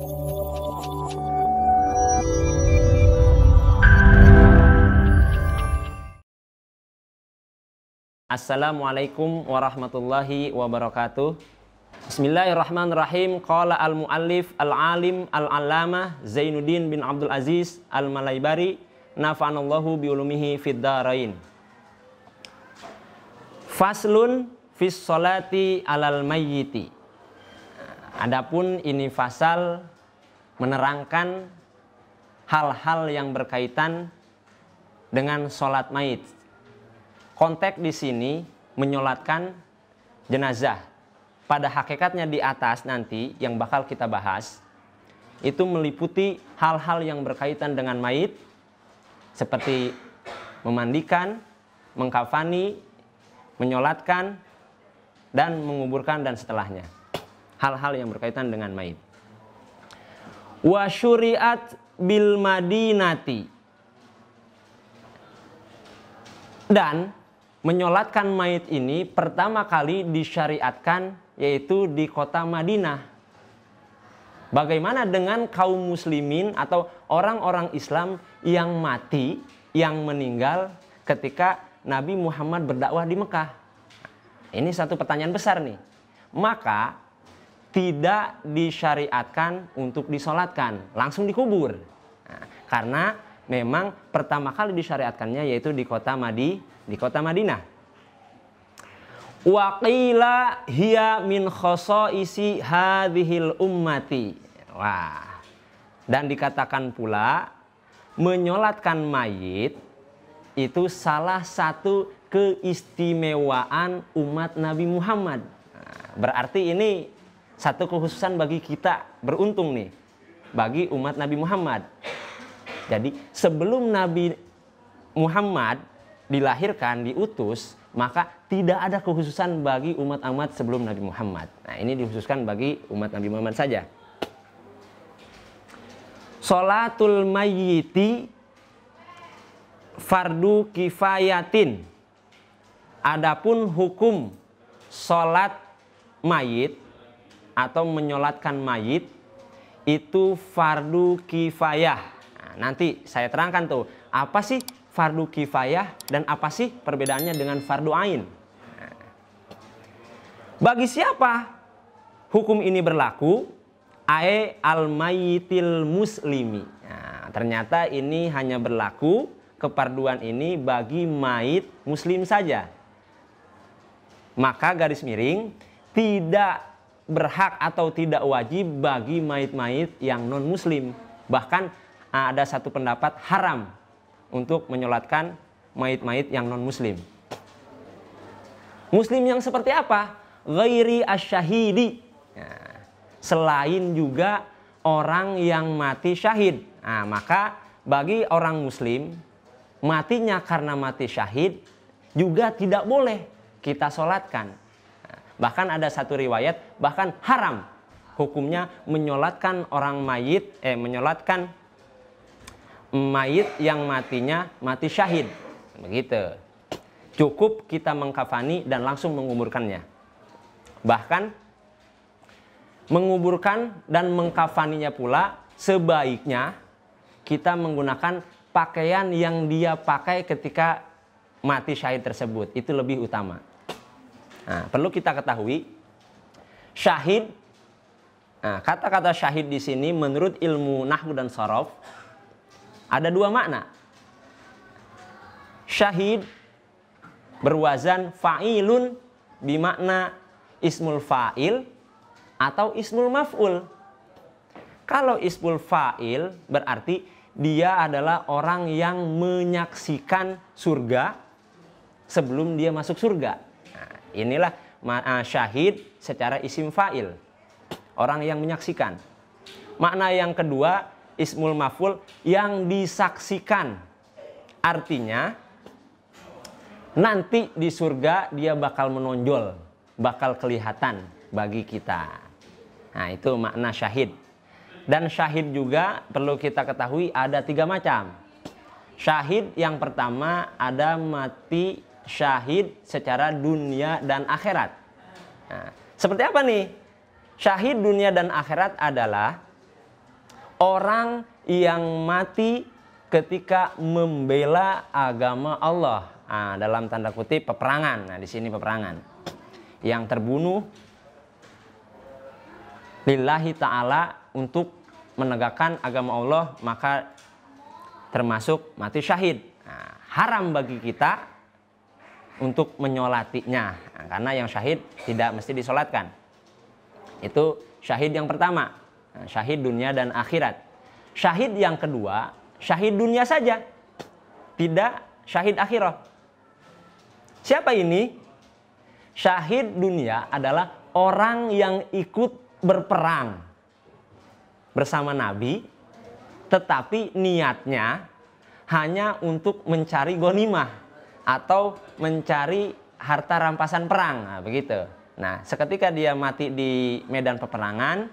Assalamualaikum warahmatullahi wabarakatuh. Bismillahirrahmanirrahim. Qala al-muallif al-alim al-allamah Zainuddin bin Abdul Aziz al-Malaybari nafa'anallahu biulumihi fid dharain. Faslun fis sholati alal mayyiti. Adapun ini fasal menerangkan hal-hal yang berkaitan dengan sholat mayit. Konteks di sini menyolatkan jenazah. Pada hakikatnya di atas nanti yang bakal kita bahas itu meliputi hal-hal yang berkaitan dengan mayit seperti memandikan, mengkafani, menyolatkan, dan menguburkan dan setelahnya. Hal-hal yang berkaitan dengan mayit. Wa syuri'at bil madinati. Dan menyolatkan mayit ini pertama kali disyariatkan yaitu di kota Madinah. Bagaimana dengan kaum muslimin atau orang-orang Islam yang mati, yang meninggal ketika Nabi Muhammad berdakwah di Mekah? Ini satu pertanyaan besar nih. Maka tidak disyariatkan untuk disolatkan, langsung dikubur. Nah, karena memang pertama kali disyariatkannya yaitu di kota Madinah. Wa qila hiya min khosa'isi hadhil ummati. Wah. Dan dikatakan pula menyolatkan mayit itu salah satu keistimewaan umat Nabi Muhammad. Nah, berarti ini satu kekhususan bagi kita, beruntung nih bagi umat Nabi Muhammad. Jadi sebelum Nabi Muhammad dilahirkan, diutus, maka tidak ada kekhususan bagi umat-umat sebelum Nabi Muhammad. Nah, ini dikhususkan bagi umat Nabi Muhammad saja. Sholatul mayyiti fardu kifayatin. Adapun hukum sholat mayit atau menyolatkan mayit itu fardu kifayah. Nah, nanti saya terangkan tuh apa sih fardu kifayah dan apa sih perbedaannya dengan fardu ain. Nah, bagi siapa hukum ini berlaku? Ae al mayyitil muslimi. Nah, ternyata ini hanya berlaku kefarduan ini bagi mayit muslim saja. Maka garis miring tidak berhak atau tidak wajib bagi mayit-mayit yang non muslim. Bahkan ada satu pendapat haram untuk menyolatkan mayit-mayit yang non muslim. Muslim yang seperti apa? Ghairi asyahidi. Nah, selain juga orang yang mati syahid. Nah, maka bagi orang muslim matinya karena mati syahid juga tidak boleh kita solatkan. Nah, bahkan ada satu riwayat bahkan haram hukumnya menyolatkan orang mayit, menyolatkan mayit yang matinya mati syahid. Begitu. Cukup kita mengkafani dan langsung menguburkannya. Bahkan menguburkan dan mengkafaninya pula sebaiknya kita menggunakan pakaian yang dia pakai ketika mati syahid tersebut. Itu lebih utama. Nah, perlu kita ketahui syahid. Nah, kata-kata syahid di sini menurut ilmu nahwu dan sharaf ada dua makna. Syahid berwazan fa'ilun bimakna ismul fa'il atau ismul maf'ul. Kalau ismul fa'il berarti dia adalah orang yang menyaksikan surga sebelum dia masuk surga. Nah, inilah syahid secara isim fa'il. Orang yang menyaksikan. Makna yang kedua ismul maf'ul yang disaksikan. Artinya nanti di surga dia bakal menonjol, bakal kelihatan bagi kita. Nah, itu makna syahid. Dan syahid juga perlu kita ketahui ada 3 macam. Syahid yang pertama ada mati syahid secara dunia dan akhirat. Nah, seperti apa nih? Syahid dunia dan akhirat adalah orang yang mati ketika membela agama Allah. Nah, dalam tanda kutip peperangan. Nah, di sini peperangan. Yang terbunuh lillahi ta'ala untuk menegakkan agama Allah, maka termasuk mati syahid. Nah, haram bagi kita untuk menyolatinya. Nah, karena yang syahid tidak mesti disolatkan. Itu syahid yang pertama. Nah, syahid dunia dan akhirat. Syahid yang kedua, syahid dunia saja, tidak syahid akhirat. Siapa ini? Syahid dunia adalah orang yang ikut berperang bersama Nabi, tetapi niatnya hanya untuk mencari ghanimah atau mencari harta rampasan perang. Nah, begitu. Nah, seketika dia mati di medan peperangan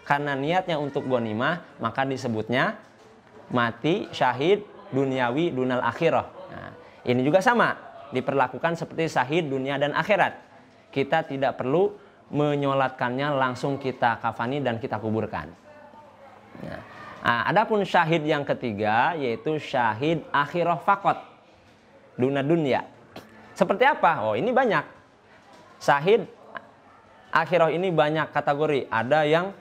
karena niatnya untuk ghanimah, maka disebutnya mati syahid duniawi dunal akhirah. Nah, ini juga sama, diperlakukan seperti syahid dunia dan akhirat. Kita tidak perlu menyolatkannya, langsung kita kafani dan kita kuburkan. Nah, adapun syahid yang ketiga yaitu syahid akhirah fakot duna dunya. Seperti apa? Oh, ini banyak. Syahid akhirah ini banyak kategori. Ada yang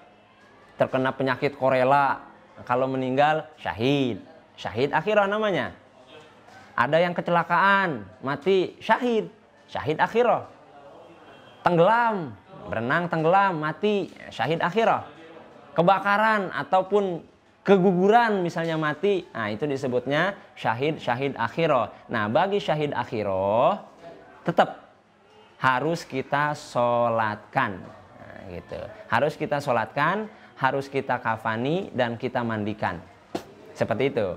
terkena penyakit korela, kalau meninggal syahid, syahid akhirah namanya. Ada yang kecelakaan, mati syahid, syahid akhirah. Tenggelam, berenang tenggelam, mati, syahid akhirah. Kebakaran ataupun keguguran misalnya mati, nah itu disebutnya syahid, syahid akhirah. Nah, bagi syahid akhirah tetap harus kita sholatkan. Nah, gitu. Harus kita sholatkan, harus kita kafani dan kita mandikan. Seperti itu.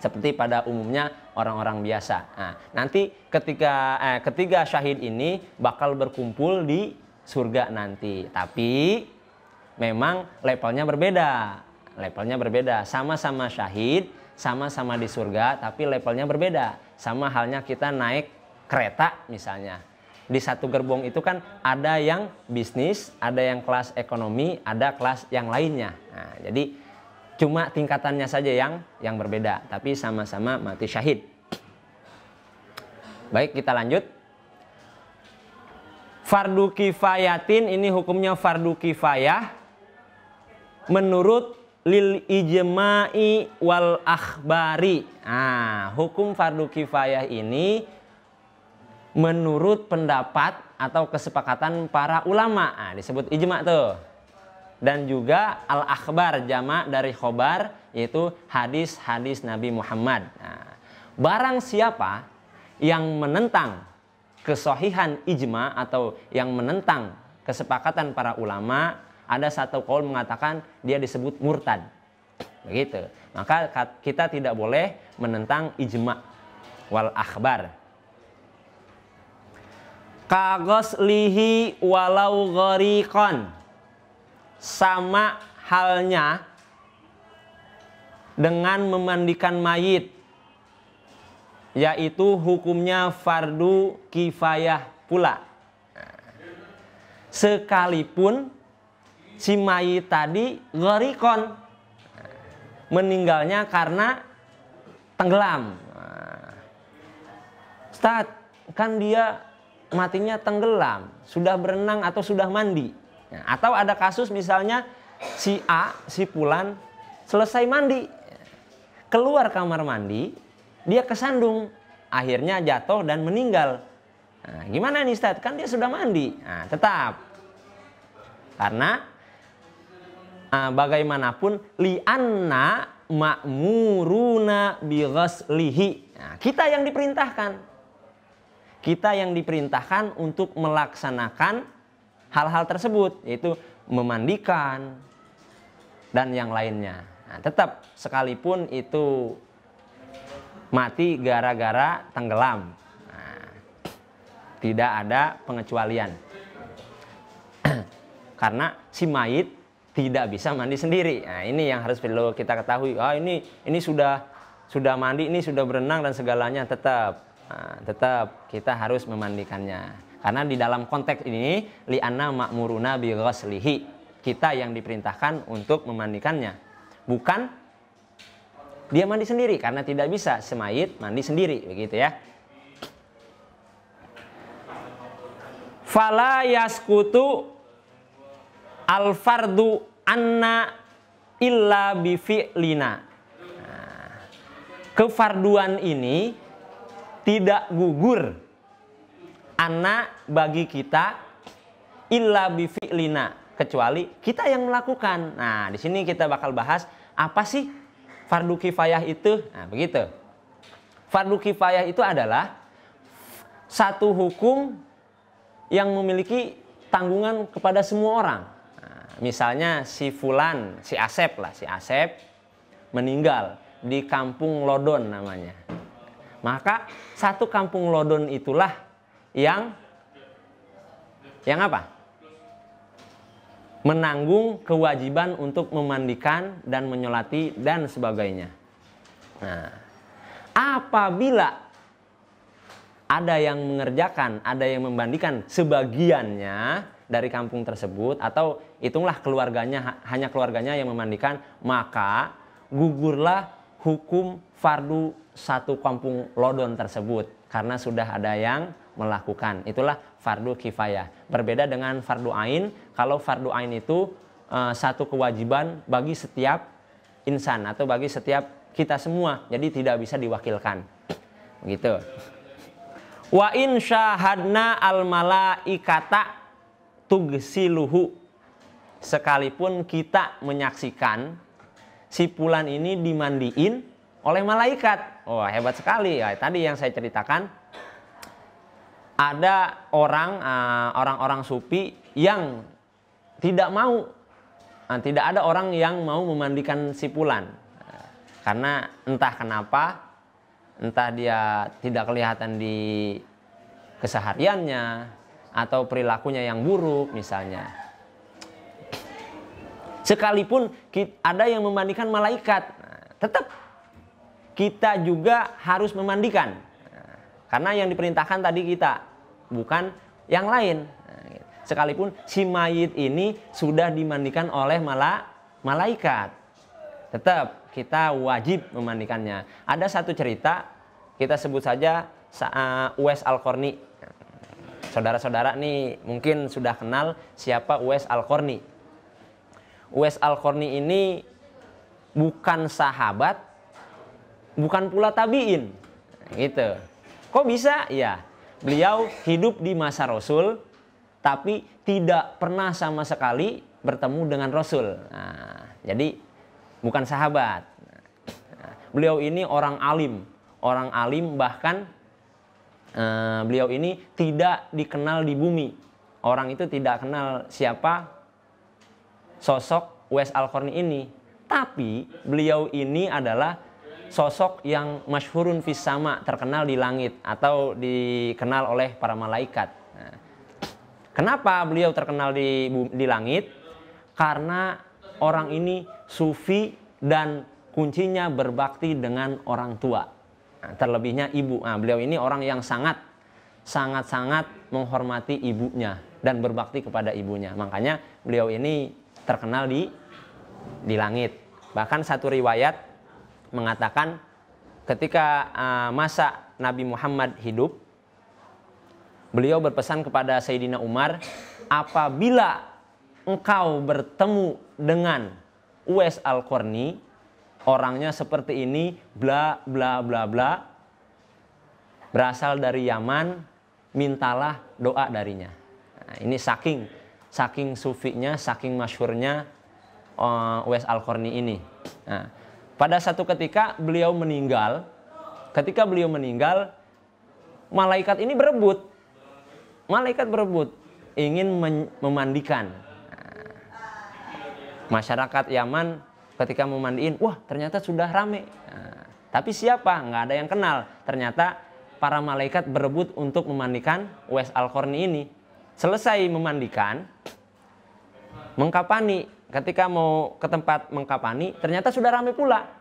Seperti pada umumnya orang-orang biasa. Nah, nanti ketiga syahid ini bakal berkumpul di surga nanti. Tapi memang levelnya berbeda. Levelnya berbeda. Sama-sama syahid, sama-sama di surga, tapi levelnya berbeda. Sama halnya kita naik kereta misalnya. Di satu gerbong itu kan ada yang bisnis, ada yang kelas ekonomi, ada kelas yang lainnya. Nah, jadi cuma tingkatannya saja yang berbeda, tapi sama-sama mati syahid. Baik, kita lanjut. Fardu kifayatin, ini hukumnya fardu kifayah menurut lil ijma'i wal akhbari. Nah, hukum fardu kifayah ini menurut pendapat atau kesepakatan para ulama. Nah, disebut ijma tuh. Dan juga al-akhbar, jamak dari khobar, yaitu hadis-hadis Nabi Muhammad. Nah, barang siapa yang menentang kesohihan ijma atau yang menentang kesepakatan para ulama, ada satu kaul mengatakan dia disebut murtad. Begitu. Maka kita tidak boleh menentang ijma wal akhbar. Kagoslihi walau ghariqan, sama halnya dengan memandikan mayit, yaitu hukumnya fardu kifayah pula. Sekalipun si mayit tadi ghariqan, meninggalnya karena tenggelam. Ustaz, kan dia matinya tenggelam, sudah berenang atau sudah mandi. Nah, atau ada kasus misalnya si A, si Fulan selesai mandi, keluar kamar mandi, dia kesandung, akhirnya jatuh dan meninggal. Nah, gimana nih Ustaz? Kan dia sudah mandi. Nah, tetap. Karena bagaimanapun li'anna ma'muruna bi ghaslihi. Nah, kita yang diperintahkan. Kita yang diperintahkan untuk melaksanakan hal-hal tersebut, yaitu memandikan dan yang lainnya. Nah, tetap sekalipun itu mati gara-gara tenggelam, nah, tidak ada pengecualian. Karena si mayit tidak bisa mandi sendiri. Nah, ini yang harus perlu kita ketahui. Oh, ini sudah mandi, ini sudah berenang dan segalanya, tetap kita harus memandikannya. Karena di dalam konteks ini li'anna ma'muruna bi ghaslihi, kita yang diperintahkan untuk memandikannya. bukan dia mandi sendiri, karena tidak bisa semayit mandi sendiri, begitu ya. Fala yaskutu al fardu anna illa bifi'lina. Nah, kefarduan ini tidak gugur anna bagi kita illa bifi'lina, kecuali kita yang melakukan. Nah, di sini kita bakal bahas apa sih fardu kifayah itu. Nah, begitu. Fardu kifayah itu adalah satu hukum yang memiliki tanggungan kepada semua orang. Nah, misalnya si Fulan, si Asep lah, si Asep meninggal di kampung Lodon namanya. Maka satu kampung Lodon itulah yang apa? Menanggung kewajiban untuk memandikan dan menyolati dan sebagainya. Nah, apabila ada yang mengerjakan, ada yang memandikan sebagiannya dari kampung tersebut, atau hitunglah keluarganya, hanya keluarganya yang memandikan, maka gugurlah hukum fardu satu kampung Lodon tersebut karena sudah ada yang melakukan. Itulah fardu kifayah. Berbeda dengan fardu ain. Kalau fardu ain itu satu kewajiban bagi setiap insan atau bagi setiap kita semua, jadi tidak bisa diwakilkan. Begitu. Wa in syahadna al malaikata tugsiluhu, sekalipun kita menyaksikan si Fulan ini dimandiin oleh malaikat. Oh, hebat sekali. Ya, tadi yang saya ceritakan, ada orang-orang sufi yang tidak mau, tidak ada orang yang mau memandikan si Fulan. Karena entah kenapa, entah dia tidak kelihatan di kesehariannya atau perilakunya yang buruk misalnya. Sekalipun ada yang memandikan malaikat, tetap kita juga harus memandikan. Karena yang diperintahkan tadi kita, bukan yang lain. Sekalipun si mayit ini sudah dimandikan oleh malaikat, tetap kita wajib memandikannya. Ada satu cerita, kita sebut saja Uwais Al-Qarni. Saudara-saudara nih mungkin sudah kenal siapa Uwais Al-Qarni. Uwais Al-Qarni ini bukan sahabat, bukan pula tabiin, gitu. Kok bisa? Ya, beliau hidup di masa Rasul, tapi tidak pernah sama sekali bertemu dengan Rasul. Nah, jadi bukan sahabat. Nah, beliau ini orang alim, bahkan beliau ini tidak dikenal di bumi. Orang itu tidak kenal siapa sosok Uwais Al-Qarni ini. Tapi beliau ini adalah sosok yang masyhurun fis sama, terkenal di langit atau dikenal oleh para malaikat. Nah, kenapa beliau terkenal di langit? Karena orang ini sufi dan kuncinya berbakti dengan orang tua. Nah, terlebihnya ibu. Nah, beliau ini orang yang sangat menghormati ibunya dan berbakti kepada ibunya. Makanya beliau ini terkenal di langit. Bahkan satu riwayat mengatakan ketika masa Nabi Muhammad hidup, beliau berpesan kepada Sayyidina Umar, apabila engkau bertemu dengan Uwais Al-Qarni, orangnya seperti ini, bla bla bla bla, berasal dari Yaman, mintalah doa darinya. Nah, ini saking sufinya, saking masyhurnya Uwais Al-Qarni ini. Nah, pada satu ketika beliau meninggal, malaikat ini berebut. Malaikat berebut ingin memandikan. Nah, masyarakat Yaman ketika memandiin, wah ternyata sudah rame. Nah, tapi siapa? Nggak ada yang kenal. Ternyata para malaikat berebut untuk memandikan Uwais Al-Qarni ini. Selesai memandikan, mengkapani. Ketika mau ke tempat mengkapani, ternyata sudah ramai pula.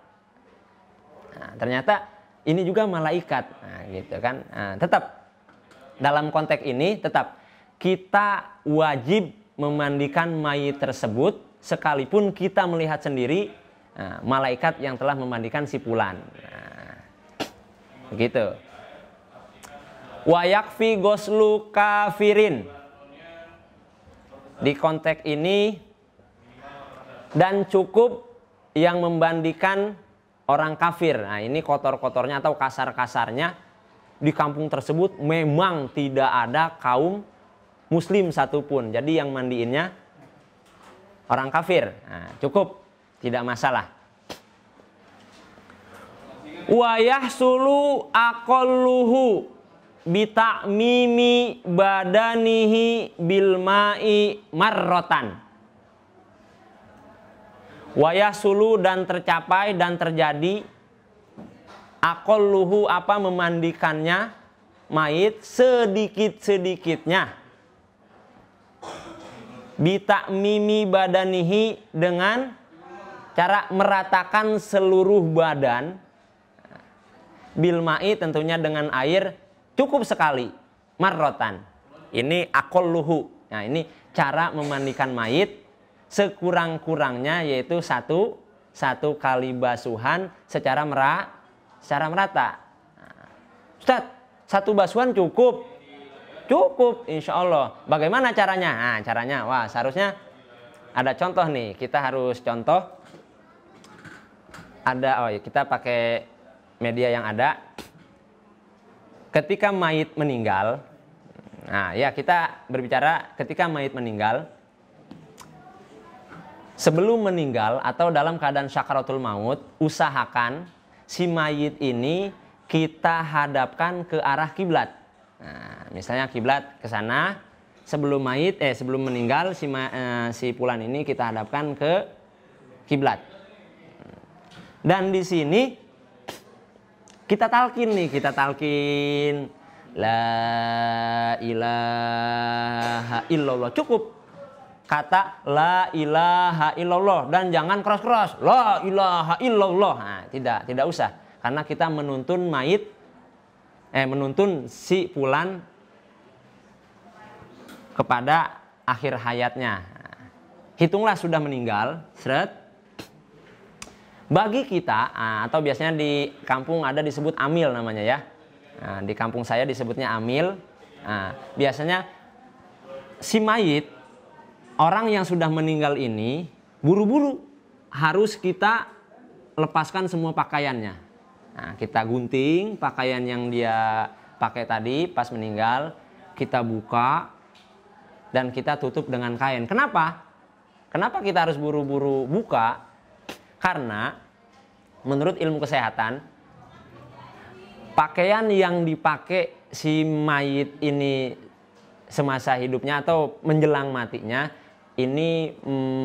Nah, ternyata ini juga malaikat. Nah, gitu kan. Nah, tetap dalam konteks ini, tetap kita wajib memandikan mayit tersebut, sekalipun kita melihat sendiri malaikat yang telah memandikan si fulan. Nah, begitu. Wa yakfi ghuslu kafirin. Di konteks ini, dan cukup yang membandikan orang kafir. Nah, ini kotor-kotornya atau kasar-kasarnya di kampung tersebut memang tidak ada kaum muslim satupun. Jadi yang mandiinnya orang kafir. Nah, cukup, tidak masalah. Wa yahsulu aqalluhu bita'mimi badanihi bil ma'i marrotan. Wa yahsulu, dan tercapai dan terjadi aqalluhu, apa, memandikannya mayit sedikit-sedikitnya, bita'mimi badanihi, dengan cara meratakan seluruh badan, bil ma'i, tentunya dengan air, cukup sekali, marrotan. Ini aqalluhu. Nah, ini cara memandikan mayit sekurang-kurangnya, yaitu satu kali basuhan secara merata. Ustaz, satu basuhan cukup? Cukup, insya Allah. Bagaimana caranya? Nah, caranya, wah, seharusnya ada contoh nih. Kita harus contoh. Kita pakai media yang ada. Ketika mayit meninggal, nah ya, kita berbicara ketika mayit meninggal. Sebelum meninggal atau dalam keadaan syakaratul maut, usahakan si mayit ini kita hadapkan ke arah kiblat. Nah, misalnya kiblat ke sana, sebelum meninggal si fulan ini kita hadapkan ke kiblat. Dan di sini kita talkin la ilaha illallah, cukup kata la ilaha illallah, dan jangan keras-keras la ilaha illallah. Nah, tidak usah, karena kita menuntun si fulan kepada akhir hayatnya. Hitunglah sudah meninggal, seret. Bagi kita, atau biasanya di kampung ada disebut amil namanya ya. Nah, di kampung saya disebutnya amil. Nah, biasanya si mayit, orang yang sudah meninggal ini, buru-buru harus kita lepaskan semua pakaiannya. Nah, kita gunting pakaian yang dia pakai tadi pas meninggal, kita buka dan kita tutup dengan kain. Kenapa? Kenapa kita harus buru-buru buka? Karena menurut ilmu kesehatan, pakaian yang dipakai si mayit ini semasa hidupnya atau menjelang matinya, ini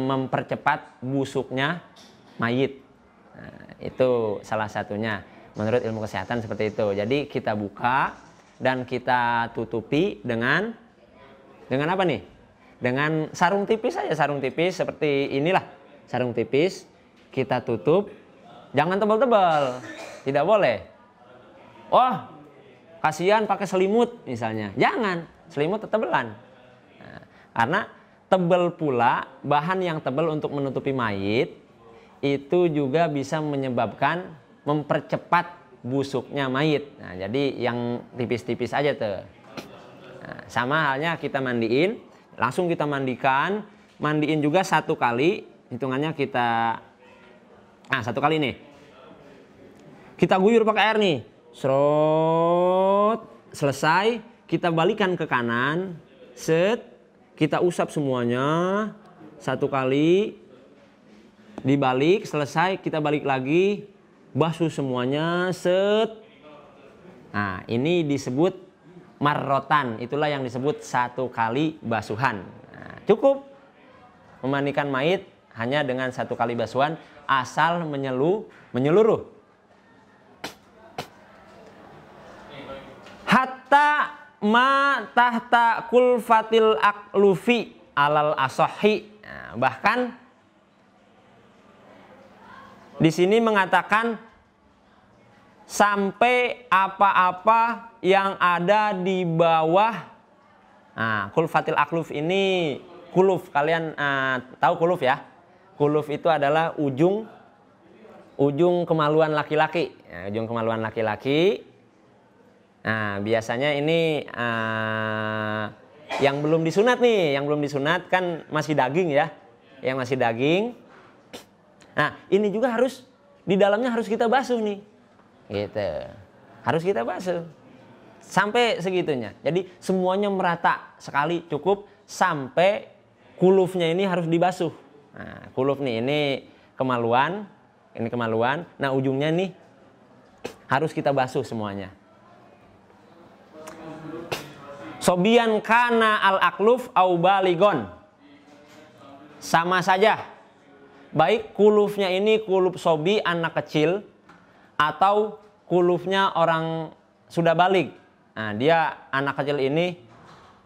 mempercepat busuknya mayit. Nah, itu salah satunya menurut ilmu kesehatan seperti itu. Jadi kita buka dan kita tutupi dengan apa nih? Dengan sarung tipis saja, sarung tipis seperti inilah, sarung tipis. Kita tutup, jangan tebal-tebal, tidak boleh. Oh, kasihan pakai selimut misalnya, jangan, selimut tetebelan. Nah, karena tebal pula, bahan yang tebal untuk menutupi mayit itu juga bisa menyebabkan mempercepat busuknya mayit. Nah, jadi yang tipis-tipis aja tuh. Nah, sama halnya kita mandiin, langsung kita mandiin juga satu kali, hitungannya kita. Nah, satu kali nih. Kita guyur pakai air nih. Serot, selesai, kita balikan ke kanan. Set, kita usap semuanya. Satu kali. Dibalik, selesai, kita balik lagi. Basuh semuanya, set. Nah, ini disebut marrotan. Itulah yang disebut satu kali basuhan. Nah, cukup memandikan mayit hanya dengan satu kali basuhan. Asal menyeluruh. Hatta ma tahta kulfatil aklufi alal asohi. Nah, bahkan di sini mengatakan sampai apa-apa yang ada di bawah. Nah, kulfatil akluf ini, kuluf, kalian tahu kuluf ya? Kuluf itu adalah ujung ujung kemaluan laki-laki. Nah, ujung kemaluan laki-laki. Nah, biasanya ini yang belum disunat nih, yang belum disunat kan masih daging ya. Yang masih daging. Nah, ini juga harus di dalamnya harus kita basuh nih. Gitu. Harus kita basuh. Sampai segitunya. Jadi semuanya merata sekali cukup sampai kulufnya ini harus dibasuh. Nah, kuluf nih ini kemaluan, ini kemaluan. Nah, ujungnya nih harus kita basuh semuanya. Sobian kana al akluf au baligon. Sama saja. Baik kulufnya ini kuluf sobi anak kecil atau kulufnya orang sudah balik. Nah, dia anak kecil ini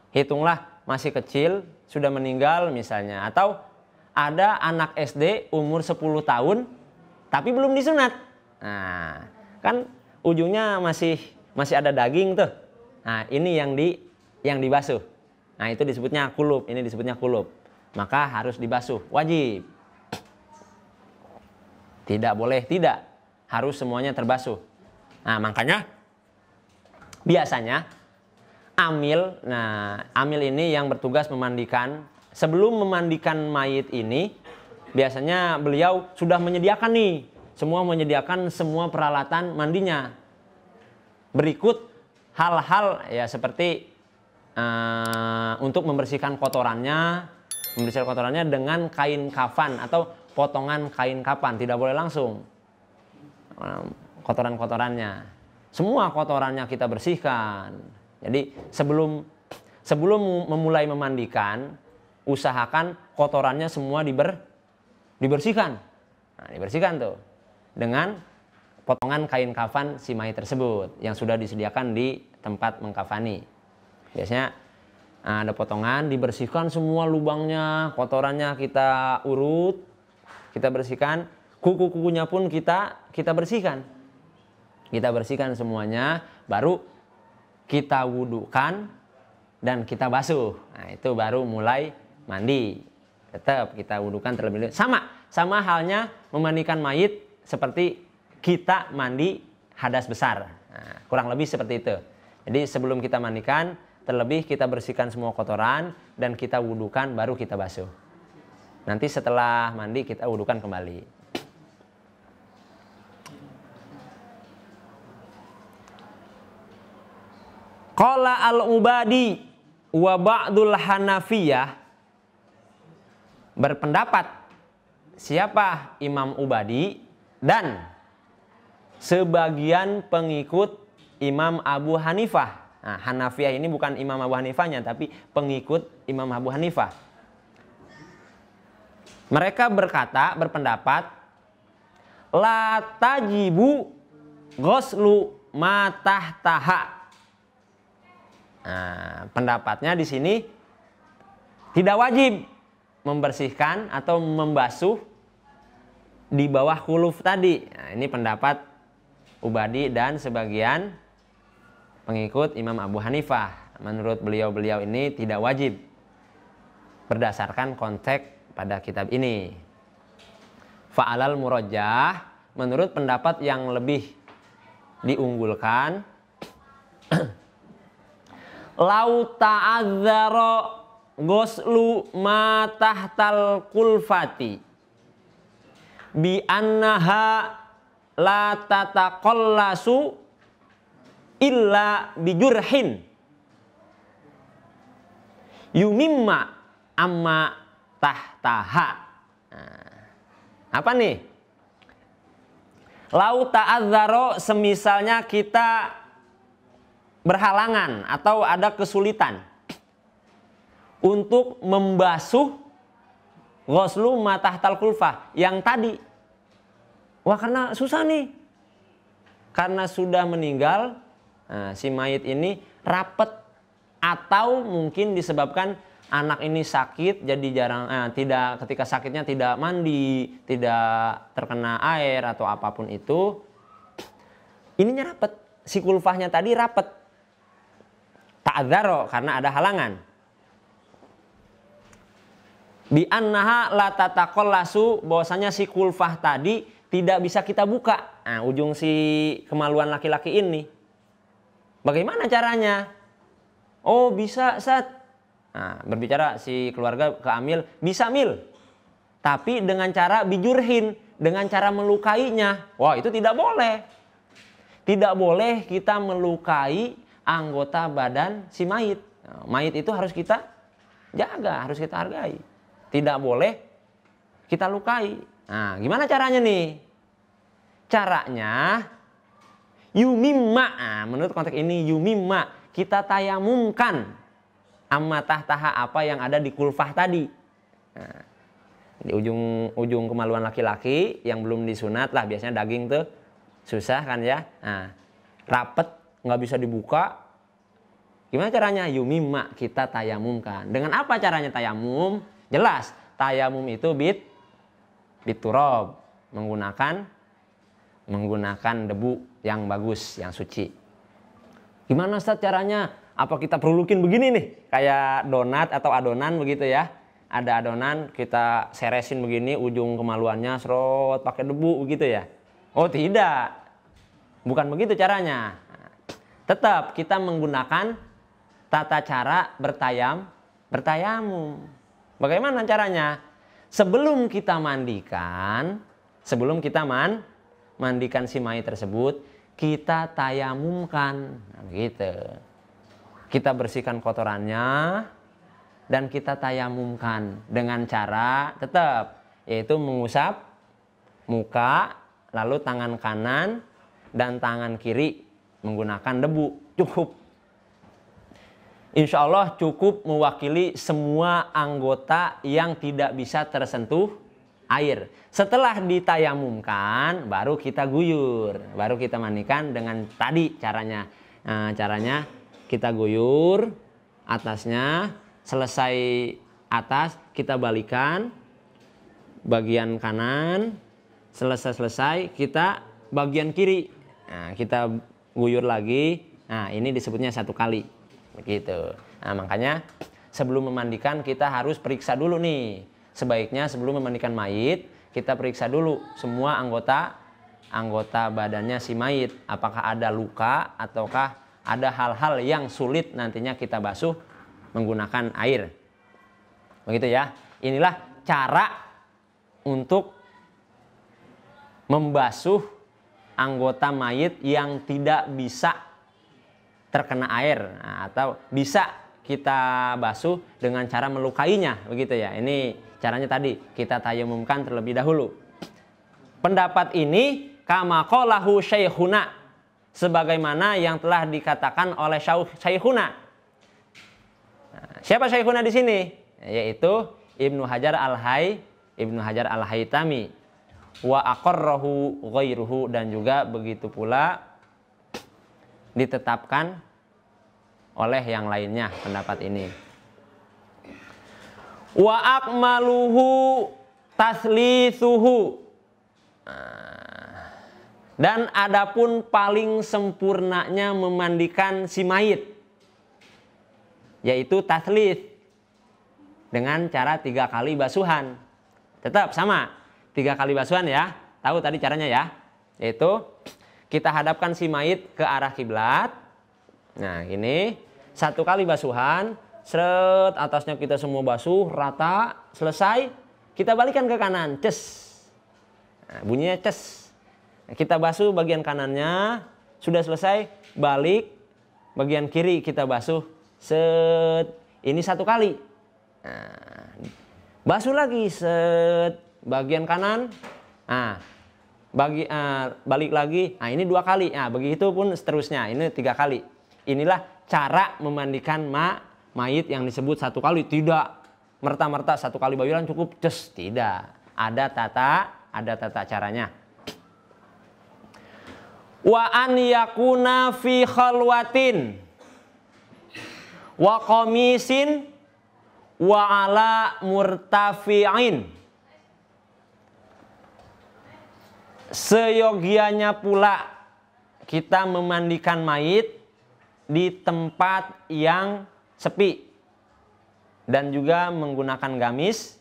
hitunglah masih kecil, sudah meninggal misalnya. Atau ada anak SD umur 10 tahun tapi belum disunat. Nah, kan ujungnya masih ada daging tuh. Nah, ini yang dibasuh. Nah, itu disebutnya kulub, ini disebutnya kulub. Maka harus dibasuh, wajib. Tidak boleh tidak, harus semuanya terbasuh. Nah, makanya biasanya amil ini yang bertugas memandikan. Sebelum memandikan mayit ini, biasanya beliau sudah menyediakan nih, menyediakan semua peralatan mandinya. Berikut hal-hal ya seperti untuk membersihkan kotorannya dengan kain kafan atau potongan kain kafan, tidak boleh langsung. Kotoran-kotorannya, semua kotorannya kita bersihkan. Jadi sebelum memulai memandikan, usahakan kotorannya semua dibersihkan. Nah, dibersihkan tuh dengan potongan kain kafan si mayit tersebut yang sudah disediakan di tempat mengkafani. Biasanya ada potongan, dibersihkan semua lubangnya, kotorannya kita urut, kita bersihkan, kuku-kukunya pun kita bersihkan. Kita bersihkan semuanya, baru kita wudukan dan kita basuh. Nah, itu baru mulai mandi. Tetap kita wudukan terlebih dahulu. Sama halnya memandikan mayit seperti kita mandi hadas besar. Nah, kurang lebih seperti itu. Jadi sebelum kita mandikan, terlebih kita bersihkan semua kotoran dan kita wudukan baru kita basuh. Nanti setelah mandi kita wudukan kembali. Qala al-Ubadi wa ba'dul Hanafiyah, berpendapat siapa Imam Ubadi dan sebagian pengikut Imam Abu Hanifah. Nah, Hanafiyah ini bukan Imam Abu Hanifahnya, tapi pengikut Imam Abu Hanifah. Mereka berpendapat la tajibu ghuslu ma tahtaha. Nah, pendapatnya di sini tidak wajib membersihkan atau membasuh di bawah kuluf tadi. Nah, ini pendapat Ubadi dan sebagian pengikut Imam Abu Hanifah. Menurut beliau ini tidak wajib berdasarkan konteks pada kitab ini. Fa'alal murajjah, menurut pendapat yang lebih diunggulkan, lau ta'adzara ghuslu ma tahtal kulfati bi annaha la tataqallasu illa bijurhin yumimma amma tahtaha. Nah, apa nih? Lau ta'adzara, semisalnya kita berhalangan atau ada kesulitan untuk membasuh ghuslu ma tahtal kulfah yang tadi. Wah, karena susah nih. Karena sudah meninggal, nah, si mayit ini rapet, atau mungkin disebabkan anak ini sakit jadi ketika sakitnya tidak mandi, tidak terkena air atau apapun itu. Ininya rapet, si kulfahnya tadi rapet. Ta'adzaro, karena ada halangan. Bi annaha la tataqallasu, bahwasanya si kulfah tadi tidak bisa kita buka. Nah, ujung si kemaluan laki-laki ini. Bagaimana caranya? Oh, bisa, Ustaz. Nah, berbicara si keluarga ke Amil, bisa Mil. Tapi dengan cara bijurhin, dengan cara melukainya. Wah, itu tidak boleh. Tidak boleh kita melukai anggota badan si mayit. Nah, mayit itu harus kita jaga, harus kita hargai. Tidak boleh kita lukai. Nah, gimana caranya nih? Caranya yumimma. Nah, menurut konteks ini yumimma, kita tayamumkan amma tahtaha, apa yang ada di kulfah tadi. Nah, di ujung kemaluan laki-laki yang belum disunat lah, biasanya daging tuh susah kan ya. Nah, rapet, nggak bisa dibuka. Gimana caranya? Yumimma, kita tayamumkan. Dengan apa caranya tayamum? Jelas, tayamum itu biturob, menggunakan debu yang bagus, yang suci. Gimana Ustaz caranya? Apa kita perlukin begini nih? Kayak donat atau adonan begitu ya. Ada adonan, kita seresin begini, ujung kemaluannya serot pakai debu begitu ya. Oh tidak, bukan begitu caranya. Tetap kita menggunakan tata cara bertayamum. Bagaimana caranya? Sebelum kita mandikan si mayit tersebut, kita tayamumkan. Nah, gitu. Kita bersihkan kotorannya dan kita tayamumkan dengan cara tetap, yaitu mengusap muka, lalu tangan kanan dan tangan kiri menggunakan debu. Cukup. Insya Allah cukup mewakili semua anggota yang tidak bisa tersentuh air. Setelah ditayamumkan, baru kita guyur, baru kita mandikan dengan tadi caranya. Nah, caranya kita guyur atasnya, selesai atas kita balikan bagian kanan, selesai kita bagian kiri. Nah, kita guyur lagi. Nah, ini disebutnya satu kali. Begitu. Nah, makanya sebelum memandikan kita harus periksa dulu nih. Sebaiknya sebelum memandikan mayit, kita periksa dulu semua anggota badannya si mayit. Apakah ada luka ataukah ada hal-hal yang sulit nantinya kita basuh menggunakan air. Begitu ya. Inilah cara untuk membasuh anggota mayit yang tidak bisa terkena air, nah, atau bisa kita basuh dengan cara melukainya, begitu ya. Ini caranya tadi, kita tayamumkan terlebih dahulu. Pendapat ini kama qalahu syaikhuna, sebagaimana yang telah dikatakan oleh syaikhuna. Nah, siapa syaikhuna di sini? Yaitu Ibnu Hajar Al-Haytami. Wa aqarrahu ghairuhu, dan juga begitu pula ditetapkan oleh yang lainnya pendapat ini. Wa akmaluhu taslisuhu, dan adapun paling sempurnanya memandikan si mayit, yaitu taslis, dengan cara 3 kali basuhan. Tetap sama, 3 kali basuhan ya. Tahu tadi caranya ya, yaitu kita hadapkan si mayit ke arah kiblat. Nah, ini 1 kali basuhan, seret, atasnya kita semua basuh rata, selesai, kita balikan ke kanan, ces. Nah, bunyinya ces. Nah, kita basuh bagian kanannya, sudah selesai, balik bagian kiri kita basuh, set. Ini 1 kali. Nah, basuh lagi, set, bagian kanan. Nah, balik lagi, nah ini 2 kali, nah begitu pun seterusnya, ini 3 kali. Inilah cara memandikan mayit yang disebut 1 kali. Tidak merta-merta 1 kali bayuran cukup, just tidak. Ada tata caranya. Wa an yakuna fi khalwatin wa qamisin wa ala murtafi'in. Seyogianya pula kita memandikan mayit di tempat yang sepi dan juga menggunakan gamis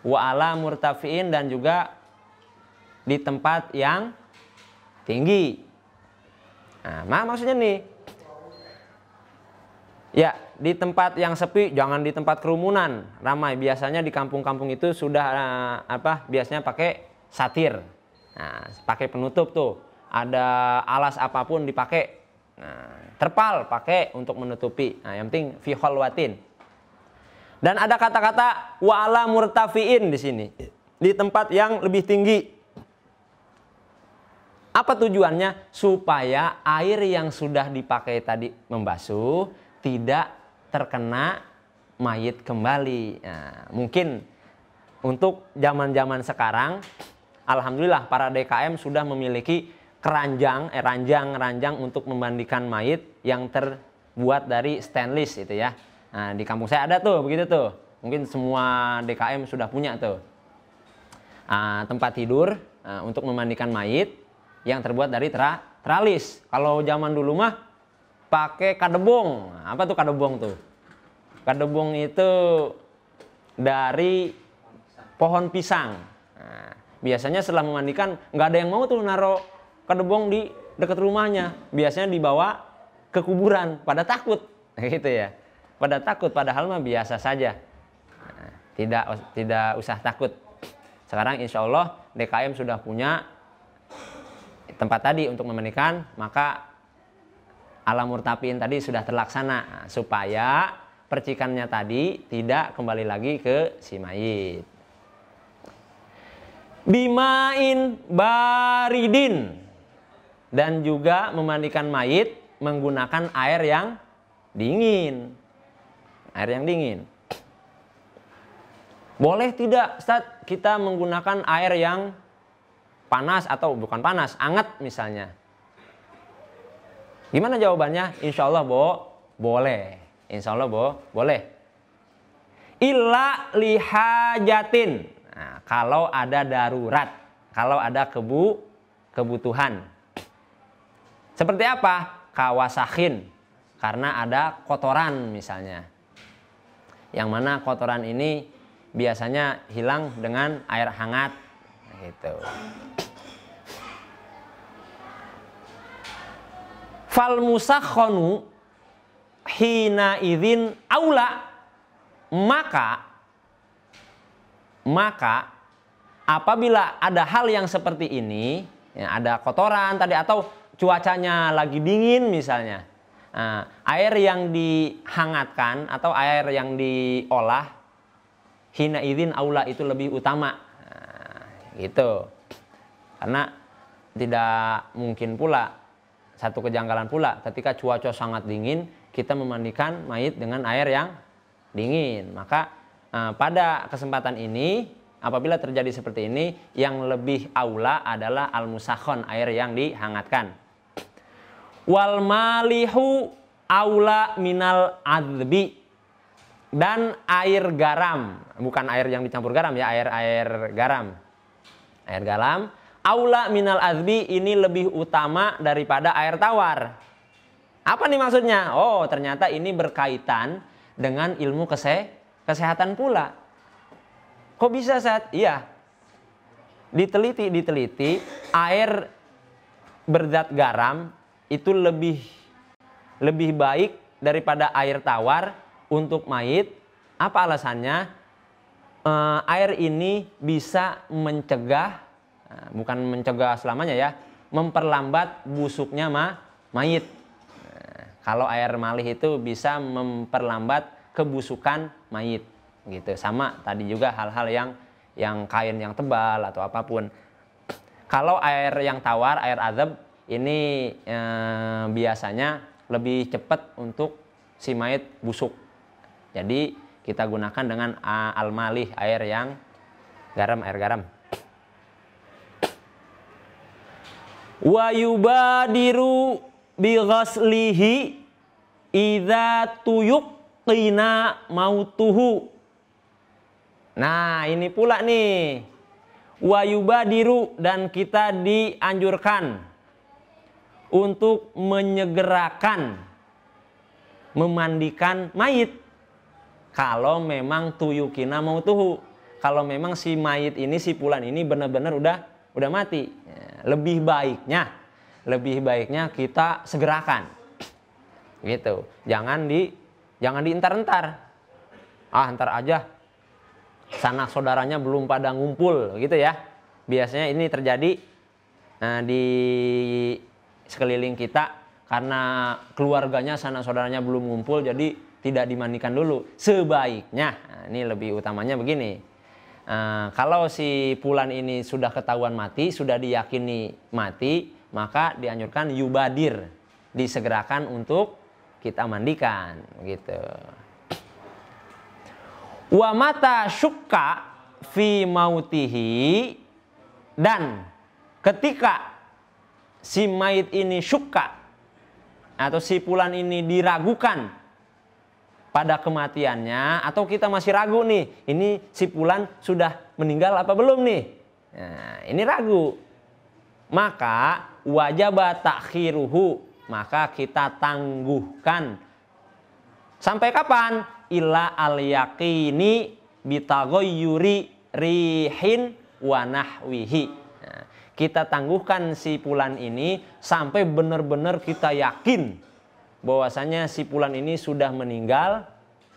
wa ala murtafiin, dan juga di tempat yang tinggi. Nah, maksudnya nih, ya di tempat yang sepi, jangan di tempat kerumunan ramai. Biasanya di kampung-kampung itu sudah biasanya pakai satir. Nah, pakai penutup tuh. Ada alas apapun dipakai. Nah, terpal pakai untuk menutupi. Nah, yang penting fi khalwatin. Dan ada kata-kata wa ala murtafiin di sini. Di tempat yang lebih tinggi. Apa tujuannya? Supaya air yang sudah dipakai tadi membasuh tidak terkena mayit kembali. Nah, mungkin untuk zaman-zaman sekarang, alhamdulillah para DKM sudah memiliki ranjang untuk memandikan mayit yang terbuat dari stainless itu ya. Nah, di kampung saya ada tuh begitu tuh. Mungkin semua DKM sudah punya tuh. Tempat tidur untuk memandikan mayit yang terbuat dari teralis. Kalau zaman dulu mah pakai kadebong. Apa tuh kadebong tuh? Kadebong itu dari pohon pisang. Nah, biasanya setelah memandikan nggak ada yang mau tuh naruh kadebong di dekat rumahnya. Biasanya dibawa ke kuburan. Pada takut, gitu ya. Pada takut. Padahal mah biasa saja. Nah, tidak usah takut. Sekarang insya Allah DKM sudah punya tempat tadi untuk memandikan, maka alam murtafiin tadi sudah terlaksana supaya percikannya tadi tidak kembali lagi ke si mayit. Bimain baridin, dan juga memandikan mayit menggunakan air yang dingin. Air yang dingin. Boleh tidak, Ustaz, kita menggunakan air yang panas atau bukan panas, hangat misalnya? Gimana jawabannya? Insya Allah boleh. Insya Allah boleh. Illa lihajatin. Nah, kalau ada darurat, kalau ada kebutuhan. Seperti apa? Kawasakin. Karena ada kotoran misalnya. Yang mana kotoran ini biasanya hilang dengan air hangat. Gitu. Fal musakhonu hina idzin aula, maka apabila ada hal yang seperti ini, ya, ada kotoran tadi atau cuacanya lagi dingin misalnya, air yang dihangatkan atau air yang diolah hina idzin aula itu lebih utama. Gitu. Karena tidak mungkin pula, satu kejanggalan pula ketika cuaca sangat dingin kita memandikan mayit dengan air yang dingin. Maka pada kesempatan ini apabila terjadi seperti ini, yang lebih aula adalah al-musakhon, air yang dihangatkan. Wal malihu aula minal adzbi, dan air garam, bukan air yang dicampur garam ya, air garam. Air garam aula minal adzbi, ini lebih utama daripada air tawar. Apa nih maksudnya? Oh, ternyata ini berkaitan dengan ilmu kesehatan pula. Kok bisa, Ustaz? Iya. Diteliti, air berzat garam itu lebih baik daripada air tawar untuk mayit. Apa alasannya? Air ini bisa mencegah, bukan mencegah selamanya ya, memperlambat busuknya mayit. Kalau air malih itu bisa memperlambat kebusukan mayit, gitu. Sama tadi juga hal-hal yang kain yang tebal atau apapun. Kalau air yang tawar, air azab ini biasanya lebih cepat untuk si mayit busuk. Jadi kita gunakan dengan al-malih, air yang garam, air garam. Wa yubadiru bi ghaslihi idza tuyuqina mautuhu. Nah, ini pula nih. Wa yubadiru, dan kita dianjurkan untuk menyegerakan memandikan mayit kalau memang tuyukina mautuhu, kalau memang si mayit ini, si Fulan ini benar-benar udah mati. Lebih baiknya kita segerakan. Gitu. Jangan dientar-entar. Entar aja. Sanak saudaranya belum pada ngumpul gitu ya. Biasanya ini terjadi di sekeliling kita karena keluarganya, sanak saudaranya belum ngumpul, jadi tidak dimandikan dulu. Sebaiknya, ini lebih utamanya begini. Kalau si Fulan ini sudah ketahuan mati, sudah diyakini mati, maka dianjurkan yubadir, disegerakan untuk kita mandikan, gitu. Wa mata syukka fi mautihi, dan ketika si mayit ini syukka atau si Fulan ini diragukan pada kematiannya, atau kita masih ragu nih, ini si Fulan sudah meninggal apa belum nih? Nah, ini ragu. Maka wajib takhiruhu, maka kita tangguhkan. Sampai kapan? Ila al yaqini bitaghayyuri rihin wa nahwihi. Nah, kita tangguhkan si Fulan ini sampai benar-benar kita yakin bahwasanya si Fulan ini sudah meninggal.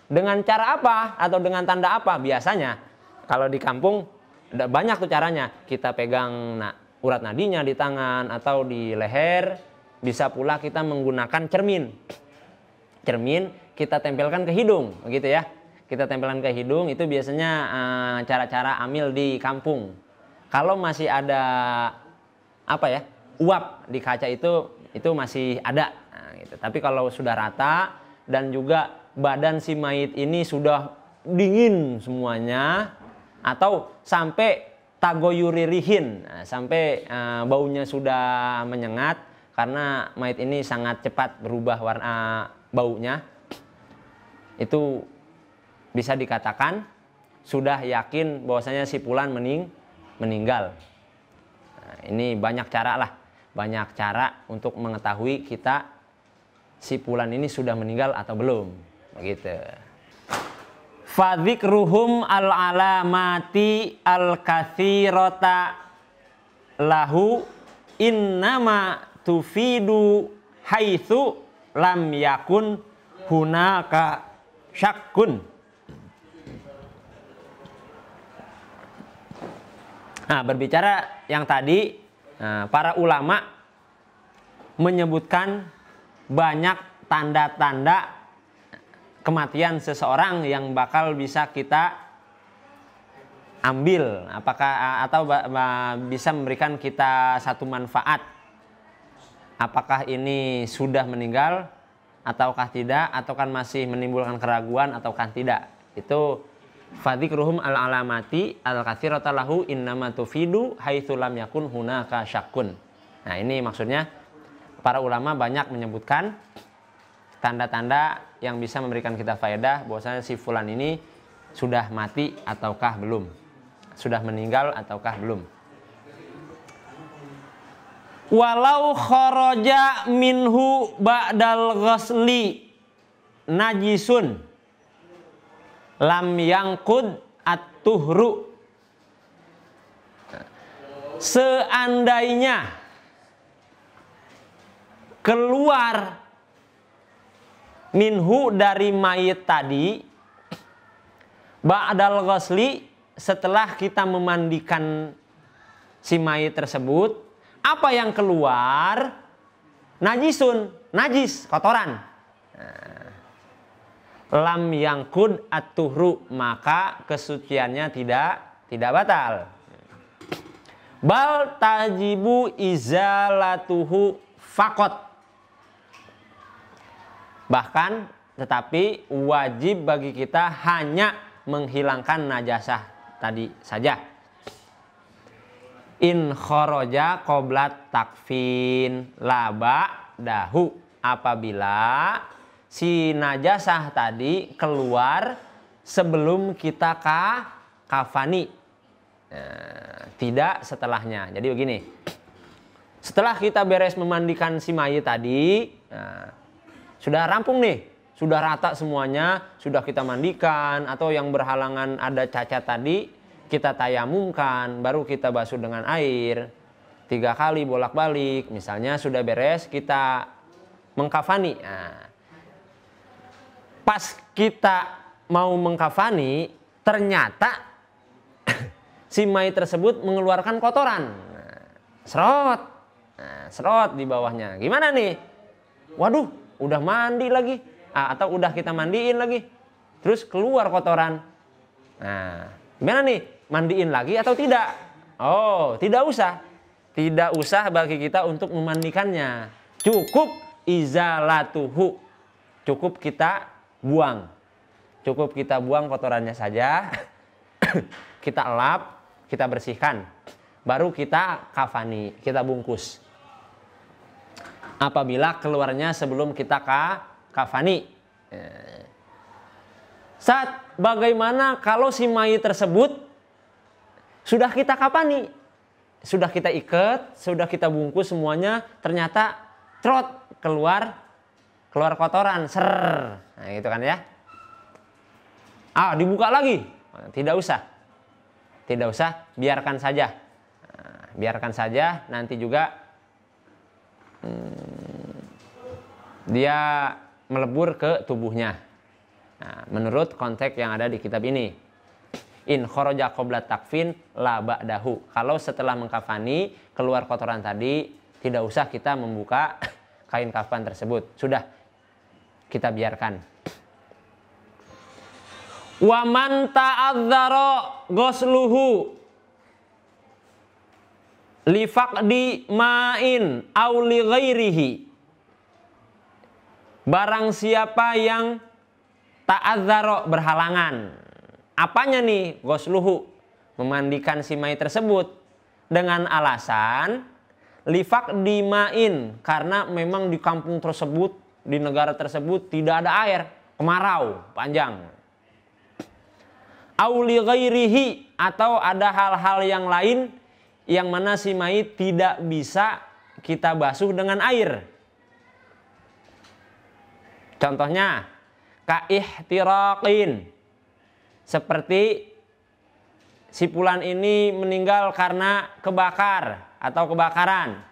Dengan cara apa atau dengan tanda apa? Biasanya kalau di kampung banyak tuh caranya. Kita pegang urat nadinya di tangan atau di leher. Bisa pula kita menggunakan cermin. Cermin kita tempelkan ke hidung, begitu ya. Kita tempelkan ke hidung, itu biasanya cara-cara amil di kampung. Kalau masih ada uap di kaca itu masih ada. Nah, gitu. Tapi kalau sudah rata dan juga badan si mayit ini sudah dingin semuanya, atau sampai tagoyuririhin, sampai baunya sudah menyengat, karena mayit ini sangat cepat berubah warna baunya, itu bisa dikatakan sudah yakin bahwasanya si Fulan meninggal. Nah, ini banyak cara untuk mengetahui kita si Fulan ini sudah meninggal atau belum, begitu. Fadzikruhum al-alamati al-katsirata lahu innama tufidu haitsu lam yakun hunaka syakkun. Nah, berbicara yang tadi, para ulama menyebutkan banyak tanda-tanda kematian seseorang yang bakal bisa kita ambil, atau bisa memberikan kita satu manfaat. Apakah ini sudah meninggal ataukah tidak, ataukah masih menimbulkan keraguan ataukah tidak. Itu fadzikruhum al-alamati al-katsirata lahu innama tufidu haitsu lam yakun hunaka syakkun. Nah, ini maksudnya para ulama banyak menyebutkan tanda-tanda yang bisa memberikan kita faedah bahwasanya si Fulan ini sudah mati ataukah belum, sudah meninggal ataukah belum. Walau kharaja minhu ba'dal ghasli najisun lam yangkud at-tuhru. Seandainya keluar minhu dari mayit tadi ba'dal ghasli, setelah kita memandikan si mayit tersebut, apa yang keluar? Najisun, najis, kotoran. Lam yangkud at-tuhru, maka kesuciannya tidak batal. Bal tajibu izalatuhu fakot. Bahkan, tetapi wajib bagi kita hanya menghilangkan najasah tadi saja. In khoroja qoblat takfin laba dahu, apabila si najasah tadi keluar sebelum kita kafani, tidak setelahnya. Jadi begini, setelah kita beres memandikan si mayit tadi, sudah rampung nih, sudah rata semuanya, sudah kita mandikan, atau yang berhalangan ada cacat tadi, kita tayamumkan, baru kita basuh dengan air 3 kali bolak-balik. Misalnya sudah beres, kita mengkafani. Nah, pas kita mau mengkafani, ternyata si mayit tersebut mengeluarkan kotoran. Serot. Nah, serot di bawahnya. Gimana nih? Waduh, udah mandi lagi. Atau udah kita mandiin lagi. Terus keluar kotoran. Nah, gimana nih? Mandiin lagi atau tidak? Oh, tidak usah. Tidak usah bagi kita untuk memandikannya. Cukup izalatuhu. Cukup kita buang. Cukup kita buang kotorannya saja. Kita elap, kita bersihkan. Baru kita kafani, kita bungkus. Apabila keluarnya sebelum kita kafani. Saat bagaimana kalau si mayit tersebut sudah kita kafani, sudah kita ikat, sudah kita bungkus semuanya, ternyata trot keluar kotoran, ser. Nah, gitu kan ya. Dibuka lagi. Tidak usah. Tidak usah, biarkan saja. Nah, biarkan saja, nanti juga dia melebur ke tubuhnya. Nah, menurut konteks yang ada di kitab ini. In kharaja qabla takfin la ba'dahu. Kalau setelah mengkafani keluar kotoran tadi, tidak usah kita membuka kain kafan tersebut. Sudah kita biarkan. Wa man ta'adzara ghusluhu li faqdi ma'in aw li ghairihi. Barang siapa yang ta'adzara berhalangan. Apanya nih? Ghusluhu, memandikan si mayit tersebut dengan alasan li faqdi ma'in, karena memang di kampung tersebut, di negara tersebut tidak ada air, kemarau panjang. Auli ghairihi, atau ada hal-hal yang lain yang mana si mayit tidak bisa kita basuh dengan air. Contohnya kaihtiraqin, seperti si fulan ini meninggal karena kebakar atau kebakaran.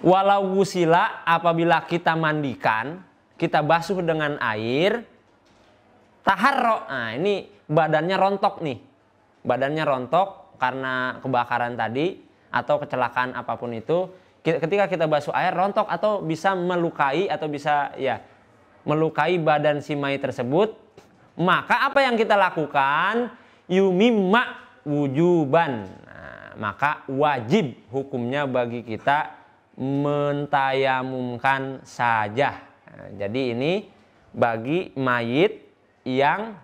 Walau gusila, apabila kita mandikan, kita basuh dengan air, taharro, nah ini badannya rontok nih. Badannya rontok karena kebakaran tadi atau kecelakaan apapun itu. Ketika kita basuh air, rontok atau bisa melukai atau bisa melukai badan si mayit tersebut. Maka apa yang kita lakukan? Yumimma wujuban. Nah, maka wajib hukumnya bagi kita mentayamumkan saja. Nah, jadi ini bagi mayit yang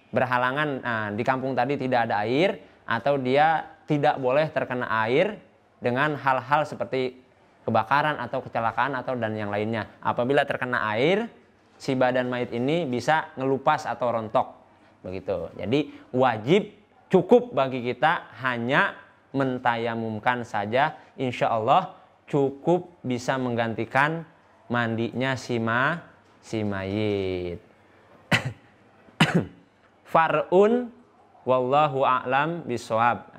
berhalangan, di kampung tadi tidak ada air, atau dia tidak boleh terkena air dengan hal-hal seperti kebakaran atau kecelakaan atau dan yang lainnya. Apabila terkena air, si badan mayit ini bisa ngelupas atau rontok. Begitu. Jadi wajib, cukup bagi kita hanya mentayamumkan saja. Insya Allah cukup bisa menggantikan mandinya si mayit. Far'un wallahu a'lam bishawab.